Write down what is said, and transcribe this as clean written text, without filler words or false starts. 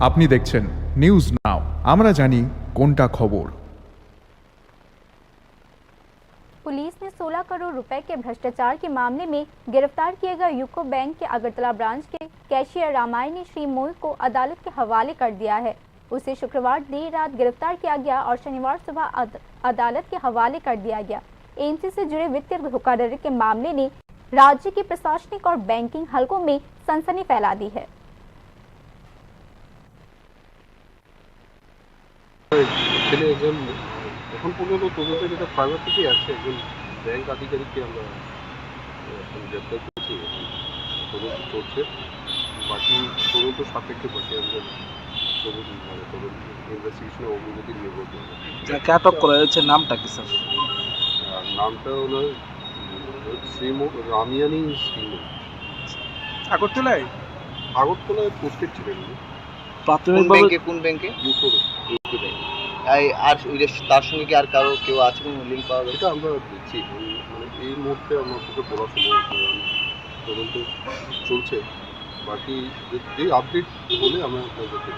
আপনি দেখছেন news now, আমরা জানি কোনটা খবর। पुलिस ने 16 करोड़ रुपए के भ्रष्टाचार के मामले में गिरफ्तार किए गए यूको बैंक के अगरतला ब्रांच के कैशियर रामायणी श्री मोल को अदालत के हवाले कर दिया है। उसे शुक्रवार देर रात गिरफ्तार किया गया और शनिवार सुबह अदालत के हवाले कर दिया गया। एएमसी से जुड़े वित्तीय धोखाधड़ी के मामले ने राज्य के प्रशासनिक और बैंकिंग हलकों में सनसनी फैला दी है। এখন পর্যন্ত তদন্তে যেটা প্রাইভেট থেকেই আছে, একজন ব্যাংক আধিকারিককে আমরা গ্রেপ্তার করেছি, তদন্ত চলছে। বাকি তদন্ত সাপেক্ষে বাকি আমাদের ইনভেস্টিগেশনের অগ্রগতি নির্ভর করবে। যাকে আটক করা হয়েছে নামটা কি স্যার? নামটা ওনার রামিয়ানি শ্রীমোল। আগরতলায় পোস্টেড ছিলেন। প্রাথমিকভাবে কোন ব্যাংকে? UCO bank. আর তার সঙ্গে কি আর কারো কেউ আছে কোনো লিঙ্ক পাওয়া গেছে? এটা আমরা দেখছি, মানে এই মুহূর্তে আমার পক্ষে বলা সম্ভব নয়। তদন্ত চলছে, বাকি যে আপডেট বলে আমরা আপনাদেরকে